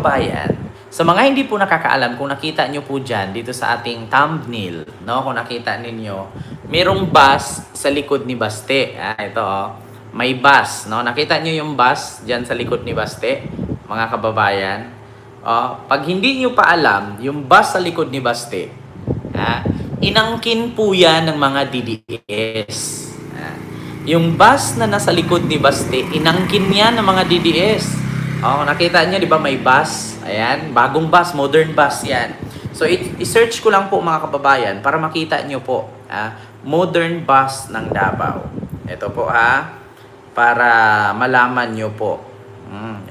kababayan, sa mga hindi po nakakaalam, kung nakita nyo po dyan, dito sa ating thumbnail, no? Kung nakita ninyo, merong bus sa likod ni Baste. Ito may bus, no? Nakita nyo yung bus dyan sa likod ni Baste, mga kababayan? Pag hindi nyo pa alam, yung bus sa likod ni Baste, inangkin po yan ng mga DDS. Yung bus na nasa likod ni Baste, inangkin yan ng mga DDS. Nakita niyo, di ba may bus? Ayan, bagong bus, modern bus yan. So, i-search ko lang po mga kababayan para makita niyo po. Modern bus ng Davao. Ito po para malaman niyo po.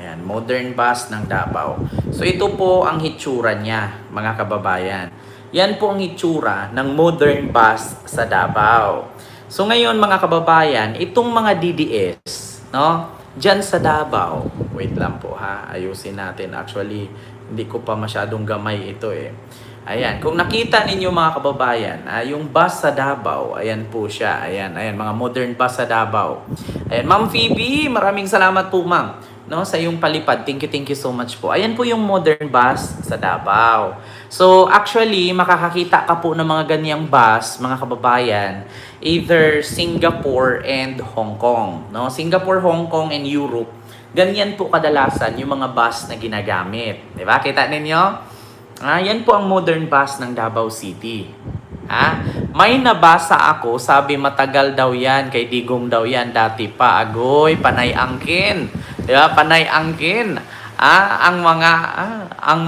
Ayan, modern bus ng Davao. So, ito po ang hitsura niya, mga kababayan. Yan po ang hitsura ng modern bus sa Davao. So, ngayon mga kababayan, itong mga DDS, no? Diyan sa Davao, wait lang po ayusin natin. Actually, hindi ko pa masyadong gamay ito Ayan, kung nakita ninyo mga kababayan, yung bus sa Davao, ayan po siya. Ayan, mga modern bus sa Davao. Ayan, Ma'am Phoebe, maraming salamat po ma'am, no, sa yung palipad. Thank you so much po. Ayan po yung modern bus sa Davao. So, actually, makakakita ka po ng mga ganyang bus, mga kababayan, either Singapore and Hong Kong. No? Singapore, Hong Kong, and Europe. Ganyan po kadalasan yung mga bus na ginagamit. Diba? Kita ninyo? Yan po ang modern bus ng Davao City. May nabasa ako, sabi matagal daw yan, kay Digong daw yan, dati pa. Agoy, panay angkin. Diba? Panay angkin. Ang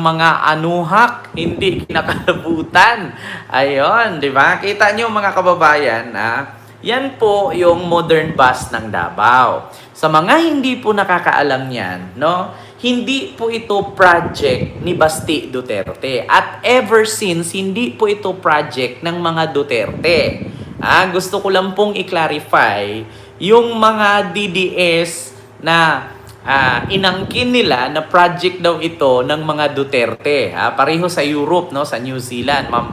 mga anuhak hindi kinakalabutan. Ayun, di ba? Kita nyo mga kababayan, yan po yung modern bus ng Davao. Sa mga hindi po nakakaalam yan, no? Hindi po ito project ni Basti Duterte. At ever since, hindi po ito project ng mga Duterte. Gusto ko lang pong i-clarify yung mga DDS na inangkin nila na project daw ito ng mga Duterte. Pareho sa Europe, no, sa New Zealand, Ma'am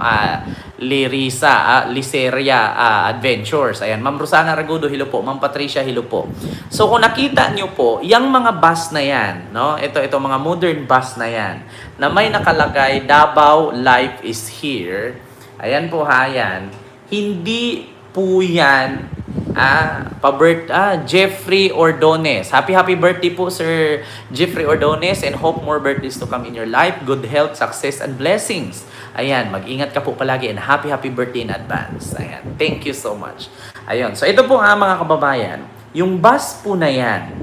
Liceria Adventures. Ayan, Ma'am Rosana Ragudo, hello po. Ma'am Patricia, hello po. So kung nakita nyo po, yung mga bus na yan, no, ito mga modern bus na yan, na may nakalagay, Davao Life is Here. Ayan po yan. Hindi po yan Jeffrey Ordones. Happy birthday po Sir Jeffrey Ordones, and hope more birthdays to come in your life. Good health, success, and blessings. Ayan, mag-ingat ka po palagi, and happy birthday in advance. Ayan, thank you so much. Ayun, so ito po mga kababayan, yung bus po na yan,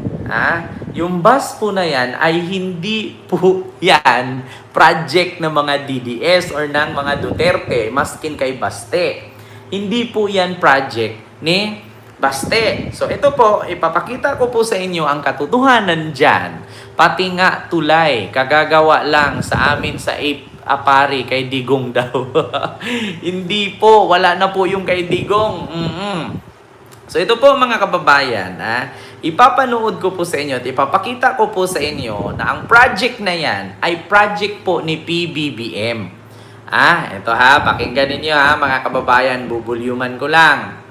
yung bus po na yan ay hindi po yan project ng mga DDS or ng mga Duterte, maskin kay Baste. Hindi po yan project ni Baste. So ito po, ipapakita ko po sa inyo ang katotohanan dyan. Pati nga tulay, kagagawa lang sa amin sa Apari kay Digong daw. Hindi po, wala na po yung kay Digong. So ito po mga kababayan, ipapanood ko po sa inyo at ipapakita ko po sa inyo na ang project na yan ay project po ni PBBM. Ito pakinggan ninyo mga kababayan, bubulyuman ko lang.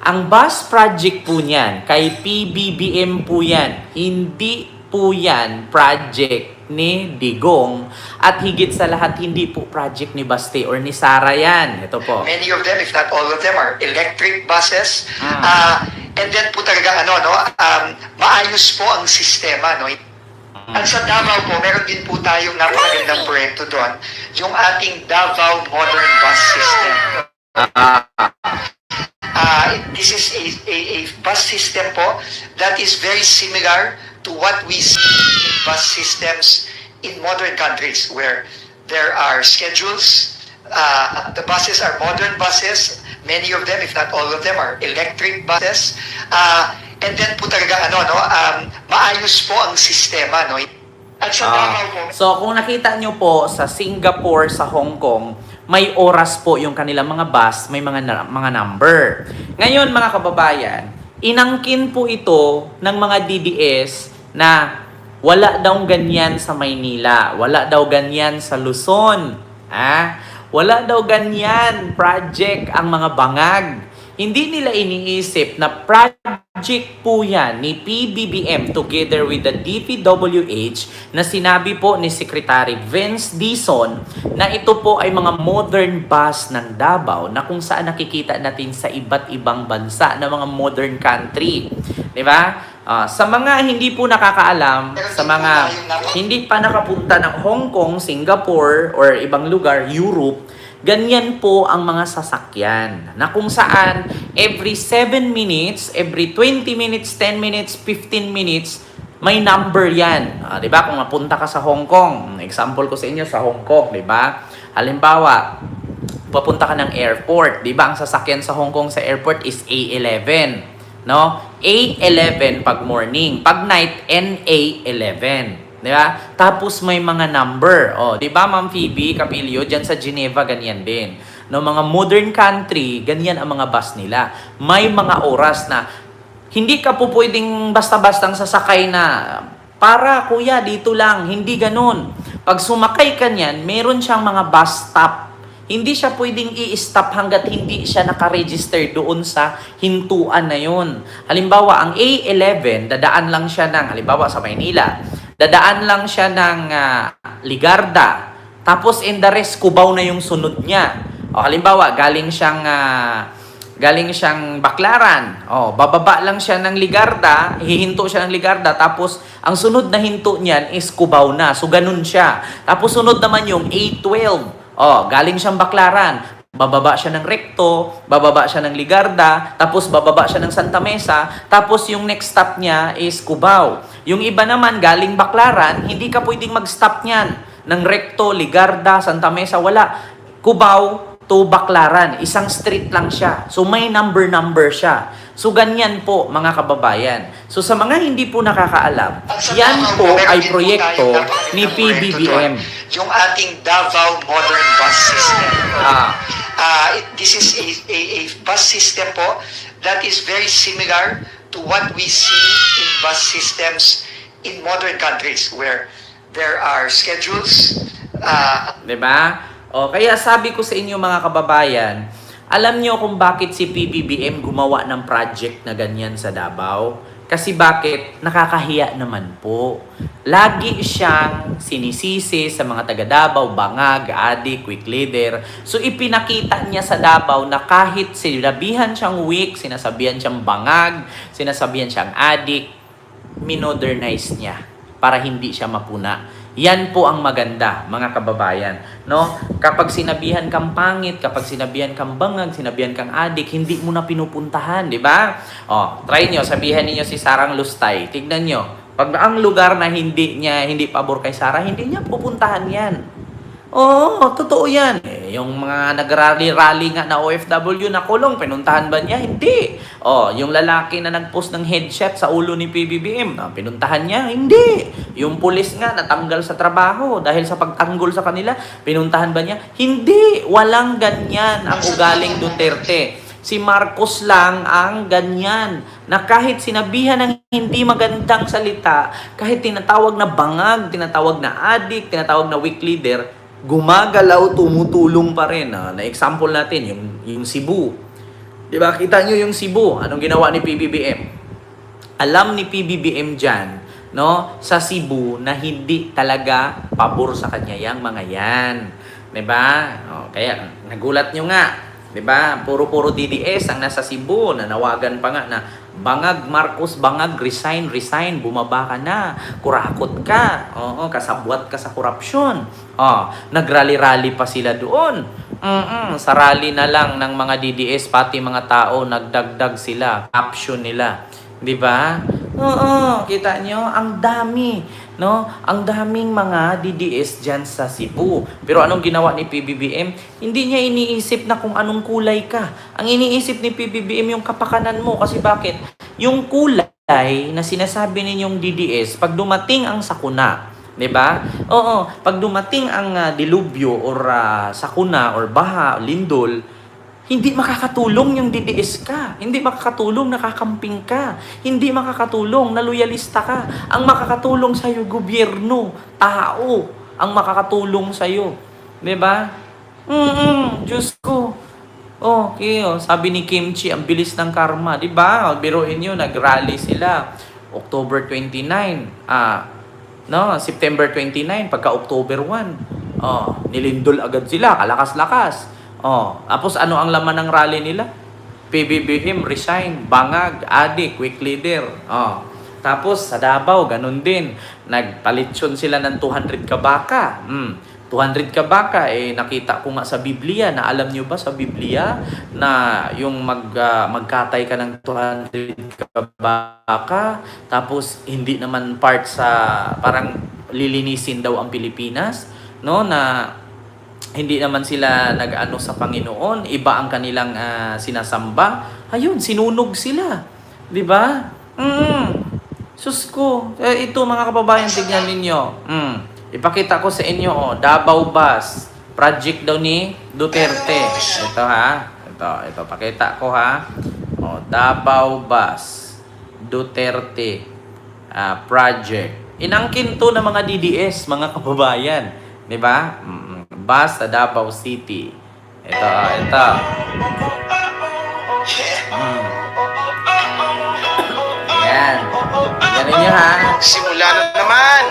Ang bus project po niyan, kay PBBM po yan. Hindi po yan project ni Digong. At higit sa lahat, hindi po project ni Baste or ni Sara yan. Ito po. Many of them, if not all of them, are electric buses. And then po talaga, maayos po ang sistema. At sa Davao po, meron din po tayong napakagandang proyekto doon. Yung ating Davao Modern Bus System. This is a bus system po that is very similar to what we see in bus systems in modern countries where there are schedules. The buses are modern buses. Many of them, if not all of them, are electric buses. And then po talaga, maayos po ang sistema. At sa Davao po. So kung nakita nyo po sa Singapore, sa Hong Kong, may oras po yung kanilang mga bus, may mga number. Ngayon mga kababayan, inangkin po ito ng mga DDS na wala daw ganyan sa Maynila, wala daw ganyan sa Luzon. Wala daw ganyan project ang mga bangag. Hindi nila iniisip na project project po yan ni PBBM together with the DPWH na sinabi po ni Secretary Vince Dizon na ito po ay mga modern bus ng Davao na kung saan nakikita natin sa iba't ibang bansa na mga modern country. Di ba? Sa mga hindi po nakakaalam, sa mga hindi pa nakapunta ng Hong Kong, Singapore, or ibang lugar, Europe, ganyan po ang mga sasakyan na kung saan every 7 minutes, every 20 minutes, 10 minutes, 15 minutes, may number yan. 'Di ba? Kung napunta ka sa Hong Kong, example ko sa inyo sa Hong Kong, 'di ba? Halimbawa, papunta ka ng airport, 'di ba? Ang sasakyan sa Hong Kong sa airport is A11, no? A11 pag morning, pag night NA11. Di ba? Tapos may mga number. Di ba, Ma'am Phoebe Capilio, dyan sa Geneva, ganyan din. No, mga modern country, ganyan ang mga bus nila. May mga oras na hindi ka po pwedeng basta-bastang sasakay na para, kuya, dito lang. Hindi ganun. Pag sumakay ka niyan, meron siyang mga bus stop. Hindi siya pwedeng i-stop hanggat hindi siya nakaregister doon sa hintuan na yun. Halimbawa, ang A11, dadaan lang siya ng, halimbawa sa Maynila, dadaan lang siya ng Ligarda. Tapos in the rest, Cubao na yung sunod niya. Halimbawa, galing siyang Baclaran. Bababa lang siya ng Ligarda, hihinto siya ng Ligarda, tapos ang sunod na hinto niyan is Cubao na. So ganun siya. Tapos sunod naman yung A12. Galing siyang Baclaran. Bababa siya ng Recto, bababa siya ng Ligarda, tapos bababa siya ng Santa Mesa, tapos yung next stop niya is Cubao. Yung iba naman galing Baclaran, hindi ka pwedeng mag-stop niyan ng Recto, Ligarda, Santa Mesa, wala. Cubao to Baclaran, isang street lang siya. So may number siya. So ganyan po mga kababayan. So sa mga hindi po nakakaalam, yan po ay proyekto ni PBBM. Yung ating Davao Modern Bus System. This is a bus system po that is very similar to what we see in bus systems in modern countries where there are schedules. Diba? Kaya sabi ko sa inyo mga kababayan, alam nyo kung bakit si PBBM gumawa ng project na ganyan sa Davao? Kasi bakit? Nakakahiya naman po. Lagi siyang sinisisi sa mga taga Davao, bangag, adik, quick leader. So ipinakita niya sa Davao na kahit sinabihan siyang weak, sinasabihan siyang bangag, sinasabihan siyang adik, minodernize niya para hindi siya mapuna. Yan po ang maganda, mga kababayan. No? Kapag sinabihan kang pangit, kapag sinabihan kang bangag, sinabihan kang adik, hindi mo na pinupuntahan, di ba? Try nyo, sabihan niyo si Sarang Lustay. Tignan nyo, pag ang lugar na hindi pabor kay Sarah, hindi niya pupuntahan yan. Totoo yan. Yung mga nag-rally nga na OFW na kulong, pinuntahan ba niya? Hindi. Yung lalaki na nag-post ng headshot sa ulo ni PBBM, pinuntahan niya? Hindi. Yung pulis nga natanggal sa trabaho dahil sa pagtanggol sa kanila, pinuntahan ba niya? Hindi. Walang ganyan ang ugaling Duterte. Si Marcos lang ang ganyan na kahit sinabihan ng hindi magandang salita, kahit tinatawag na bangag, tinatawag na adik, tinatawag na weak leader, gumagalaw, tumutulong pa rin. Na-example natin, yung Cebu. Diba? Kita nyo yung Cebu. Anong ginawa ni PBBM? Alam ni PBBM dyan, no, sa Cebu na hindi talaga pabor sa kanya yung mga yan. Diba? Kaya nagulat nyo nga. Diba? Puro DDS ang nasa Cebu. Nanawagan pa nga na bangag, Marcos, bangag, resign, bumaba ka na, kurakot ka, kasabwat ka sa korupsyon. Nagrally-rally pa sila doon. Sa rally na lang ng mga DDS, pati mga tao, nagdagdag sila, caption nila. Di ba? Kita nyo, ang dami. No? Ang daming mga DDS dyan sa Cebu. Pero anong ginawa ni PBBM? Hindi niya iniisip na kung anong kulay ka. Ang iniisip ni PBBM yung kapakanan mo. Kasi bakit? Yung kulay na sinasabi ninyong DDS, pag dumating ang sakuna, diba? Pag dumating ang dilubyo or sakuna or baha, lindol, hindi makakatulong yung DDS ka. Hindi makakatulong, nakakamping ka. Hindi makakatulong, naloyalista ka. Ang makakatulong sa'yo, gobyerno, tao, ang makakatulong sa'yo. Diba? Diyos ko. Okay, oh, sabi ni Kimchi, ang bilis ng karma, 'di ba? Oh, biruin niyo, nag-rally sila October 29, no, September 29 pagka October 1. Oh, nilindol agad sila, kalakas-lakas. Oh, tapos ano ang laman ng rally nila? PBBM resign, bangag, adik, quick leader. Oh. Tapos sa Davao, ganun din. Nagpalitsyon sila ng 200 kabaka. 200 kabaka, nakita ko nga sa Biblia, na alam nyo ba sa Biblia na yung magkatay ka ng 200 kabaka, tapos hindi naman part sa, parang lilinisin daw ang Pilipinas, no, na hindi naman sila nag-ano sa Panginoon, iba ang kanilang sinasamba. Ayun, sinunog sila. 'Di ba? Sus ko. Ito mga kababayan, tignan ninyo. Ipakita ko sa inyo, Davao Bus. Project daw ni Duterte. Ito ha. Ito. Pakita ko ha. Davao Bus. Duterte. Project. Inangkin to ng mga DDS, mga kababayan. 'Di ba? Bus sa Davao City. Ito. Ayan. Ganun nyo ha. Simula na naman.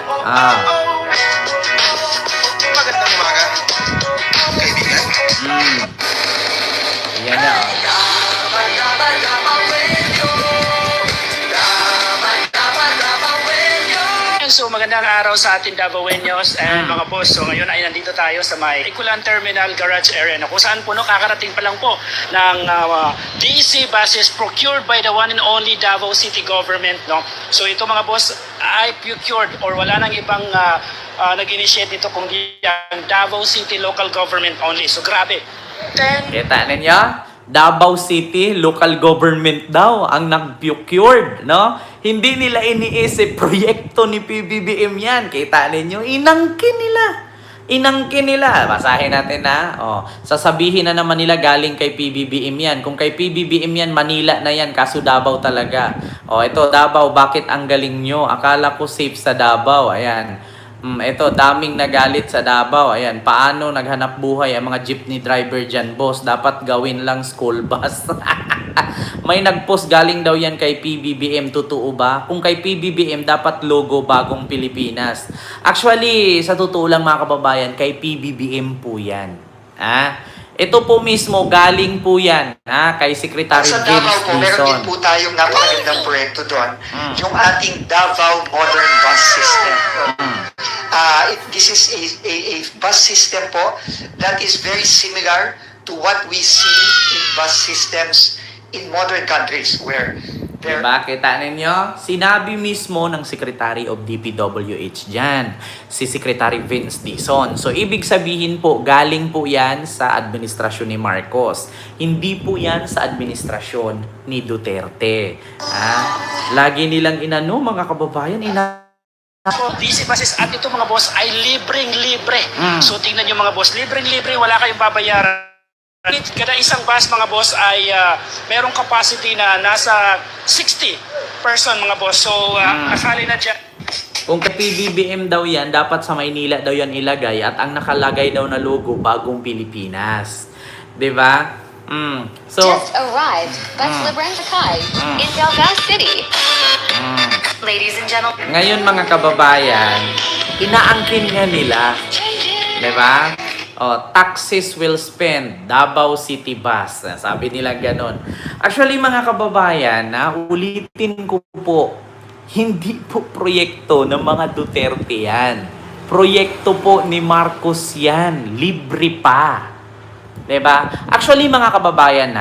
Magandang umaga, kaibigan. Ayan na. So magandang araw sa ating Davaoeños and mga boss. So ngayon ay nandito tayo sa may Ikulan Terminal Garage area na kung saan po kakarating pa lang po ng DC buses procured by the one and only Davao City Government. No? So ito mga boss ay procured or wala nang ibang nag-initiate dito kundi ang Davao City Local Government only. So grabe. Kita ninyo? Davao City local government daw ang nag-procured, no? Hindi nila iniisip proyekto ni PBBM yan. Kita ninyo, inangkin nila. Basahin natin na. Sasabihin na naman nila galing kay PBBM yan. Kung kay PBBM yan, Manila na yan. Kaso Davao talaga. Ito Davao, bakit ang galing nyo? Akala ko safe sa Davao. Ayan. Ito, daming nagalit sa Davao. Ayan, paano naghanap buhay ang mga jeepney driver dyan, boss? Dapat gawin lang school bus. May nag-post galing daw yan kay PBBM. Totoo ba? Kung kay PBBM, dapat logo Bagong Pilipinas. Actually, sa totoo lang mga kababayan, kay PBBM po yan. Ito po mismo, galing po yan kay Secretary Sa James Davao po, meron din Dizon. po tayong napakagandang proyekto doon. Yung ating Davao Modern Bus System. This is a bus system po that is very similar to what we see in bus systems in modern countries where there Diba? Kita ninyo? Sinabi mismo ng Secretary of DPWH dyan, si Secretary Vince Dizon. So, ibig sabihin po, galing po yan sa administrasyon ni Marcos. Hindi po yan sa administrasyon ni Duterte. Lagi nilang inano, mga kababayan, DC buses at ito mga boss ay libreng-libre. So tingnan nyo mga boss, libreng-libre, wala kayong babayaran. Kada isang bus mga boss ay merong capacity na nasa 60 person mga boss. So kasali na dyan. Kung kay PBBM daw yan, dapat sa Maynila daw yan ilagay at ang nakalagay daw na logo, Bagong Pilipinas. Diba? So, Just arrived. That's Libreng Sakay in Davao City. Ladies and gentlemen. ngayon mga kababayan, inaangkin nga nila. Diba? Taxes will spend, Davao City Bus. Sabi nila ganon. Actually mga kababayan, ulitin ko po, hindi po proyekto ng mga Duterte yan. Proyekto po ni Marcos yan. Libre pa. Diba? Actually mga kababayan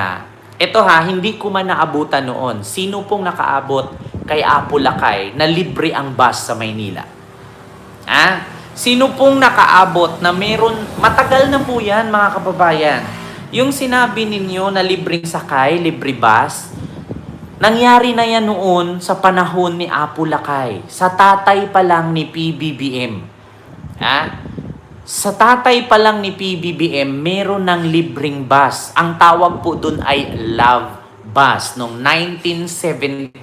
ito hindi ko man naabutan noon. Sino pong nakaabot kay Apo Lakay na libre ang bus sa Maynila? Sino pong nakaabot na meron, matagal na po yan mga kababayan. Yung sinabi ninyo na libreng sakay, libre bus, nangyari na yan noon sa panahon ni Apo Lakay. Sa tatay pa lang ni PBBM. Sa tatay pa lang ni PBBM, meron ng libreng bus. Ang tawag po dun ay Love Bus noong 1970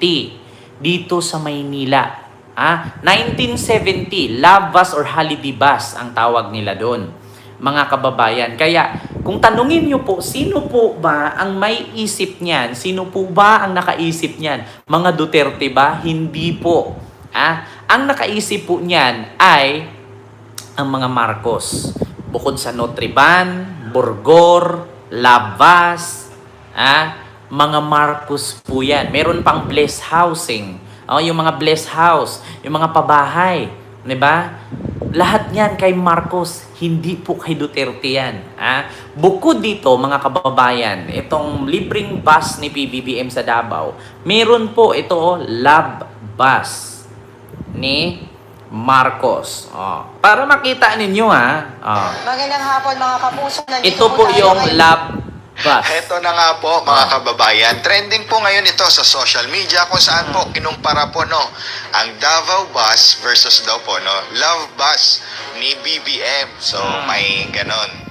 dito sa Maynila. 1970, Love Bus or Holiday Bus ang tawag nila doon, mga kababayan. Kaya Kung tanungin nyo po, sino po ba ang may isip niyan? Sino po ba ang nakaisip niyan? Mga Duterte ba? Hindi po. Ang nakaisip po niyan ay ang mga Marcos. Bukod sa Notriban, Borgor, Lavas, mga Marcos po yan. Meron pang blessed housing. Yung mga blessed house, yung mga pabahay. Diba? Lahat yan kay Marcos, hindi po kay Duterte yan. Bukod dito, mga kababayan, itong libreng bus ni PBBM sa Davao, meron po ito, love bus ni Marcos. Para makita ninyo Magandang hapon mga kapuso. Nandito ito po tayo yung ngayon. love bus. Heto na nga po mga kababayan, trending po ngayon ito sa social media kung saan po kinumpara po ang Davao Bus versus daw po Love Bus ni BBM. So may ganon.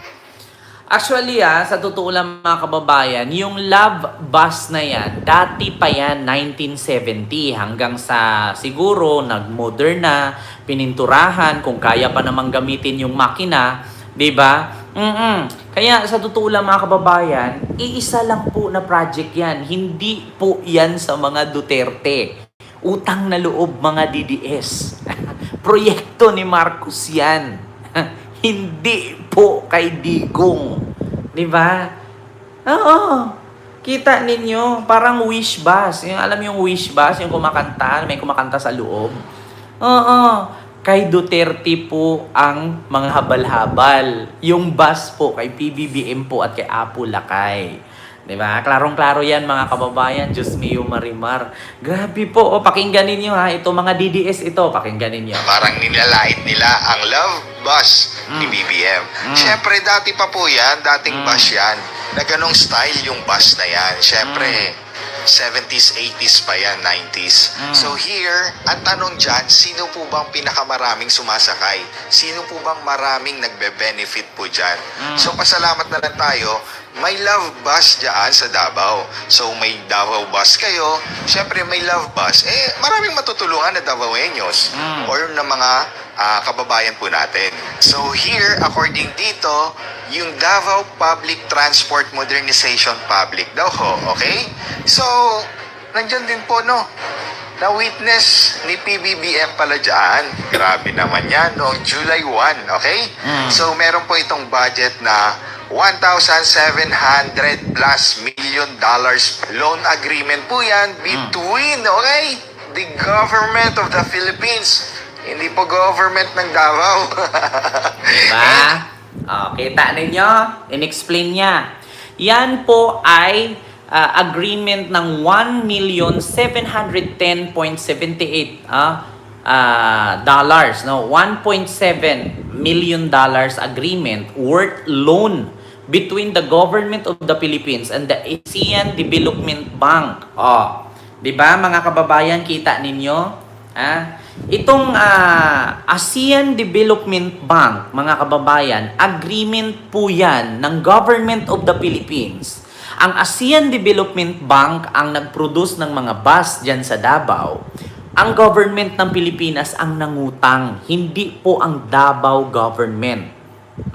Actually, sa totoo lang mga kababayan, yung love bus na yan, dati pa yan, 1970, hanggang sa siguro nag-modern na, pininturahan, kung kaya pa namang gamitin yung makina, di ba? Kaya sa totoo lang mga kababayan, iisa lang po na project yan. Hindi po yan sa mga Duterte. Utang na loob mga DDS. Proyekto ni Marcos yan. Hindi po kay Digong. Di ba? Oo. Kita ninyo, parang wish bus. Yung, alam yung wish bus, yung kumakanta, may kumakanta sa loob. Oo. Kay Duterte po ang mga habal-habal. Yung bus po kay PBBM po at kay Apo Lakay. Diba? Klarong-klaro yan mga kababayan. Diyos mio Marimar. Grabe po. Pakinggan ninyo Ito mga DDS ito. Pakinggan ninyo. Parang nilalait nila ang Love Bus ni BBM. Siyempre dati pa po yan, dating bus yan. Na ganong style yung bus na yan. Siyempre 70s, 80s pa yan, 90s. So here, ang tanong dyan, sino po bang pinakamaraming sumasakay? Sino po bang maraming nagbe-benefit po dyan? So pasalamat na lang tayo, may love bus dyan sa Davao. So may Davao bus kayo, syempre may love bus, maraming matutulungan na Davaoeños or na mga kababayan po natin. So here, according dito, yung Davao Public Transport Modernization Public daw ho, okay? So, nandyan din po na-witness ni PBBM pala dyan. Grabe naman yan, noong July 1, okay? So, meron po itong budget na $1,700 plus million loan agreement po yan between, okay, the government of the Philippines. Hindi po government ng Davao. Diba? Kita ninyo? In-explain niya. Yan po ay agreement ng $1,710,78 dollars, no? $1.7 million agreement worth loan between the government of the Philippines and the ASEAN Development Bank. Diba mga kababayan, kita ninyo? Itong ASEAN Development Bank, mga kababayan, agreement po yan ng Government of the Philippines. Ang ASEAN Development Bank ang nag-produce ng mga bus dyan sa Davao. Ang government ng Pilipinas ang nangutang, hindi po ang Davao government.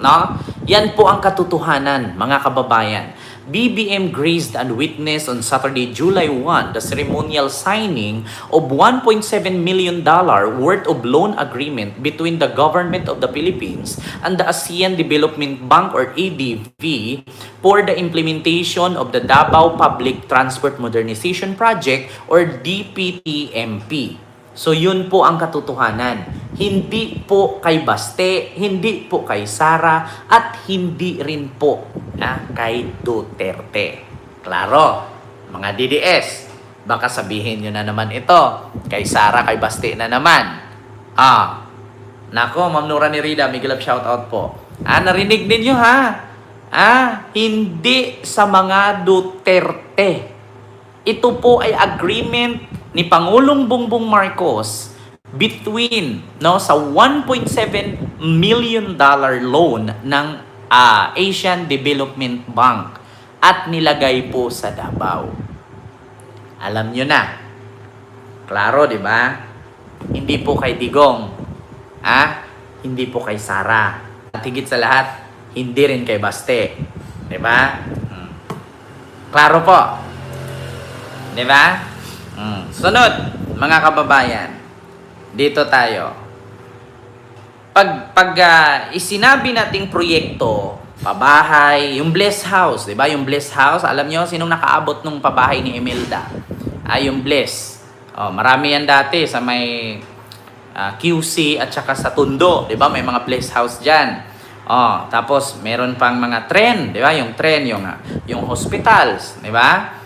No? Yan po ang katotohanan, mga kababayan. BBM graced and witnessed on Saturday, July 1, the ceremonial signing of $1.7 million worth of loan agreement between the government of the Philippines and the ASEAN Development Bank or ADB for the implementation of the Davao Public Transport Modernization Project or DPTMP. So yun po ang katotohanan. Hindi po kay Baste, hindi po kay Sara, at hindi rin po kay Duterte. Klaro, mga DDS, baka sabihin nyo na naman ito, kay Sara, kay Baste na naman. Nako, Ma'am Nora ni Rida, Miguel up shoutout po. Narinig ninyo hindi sa mga Duterte. Ito po ay agreement ni Pangulong Bongbong Marcos between sa $1.7 million loan ng Asian Development Bank at nilagay po sa Davao. Alam nyo na. Klaro, di ba? Hindi po kay Digong. Hindi po kay Sara. At higit sa lahat, hindi rin kay Baste. 'Di ba? Klaro po. 'Di ba? Sunod, mga kababayan. Dito tayo. Pag isinabi nating proyekto, pabahay, yung Bless House, 'di ba? Yung Bless House, alam nyo sinong nakaabot nung pabahay ni Imelda? Yung Bless. Marami yan dati sa may QC at saka sa Tondo, 'di ba? May mga Bless House diyan. Tapos meron pang mga tren, 'di ba? Yung tren, yung hospitals, 'di ba?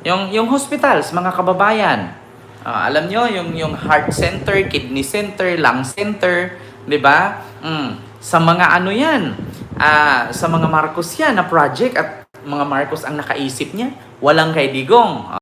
Yung hospitals, mga kababayan. Alam nyo, yung heart center, kidney center, lung center, 'di ba? Sa mga ano 'yan? Sa mga Marcos 'yan na project at mga Marcos ang nakaisip niya, walang kay Digong.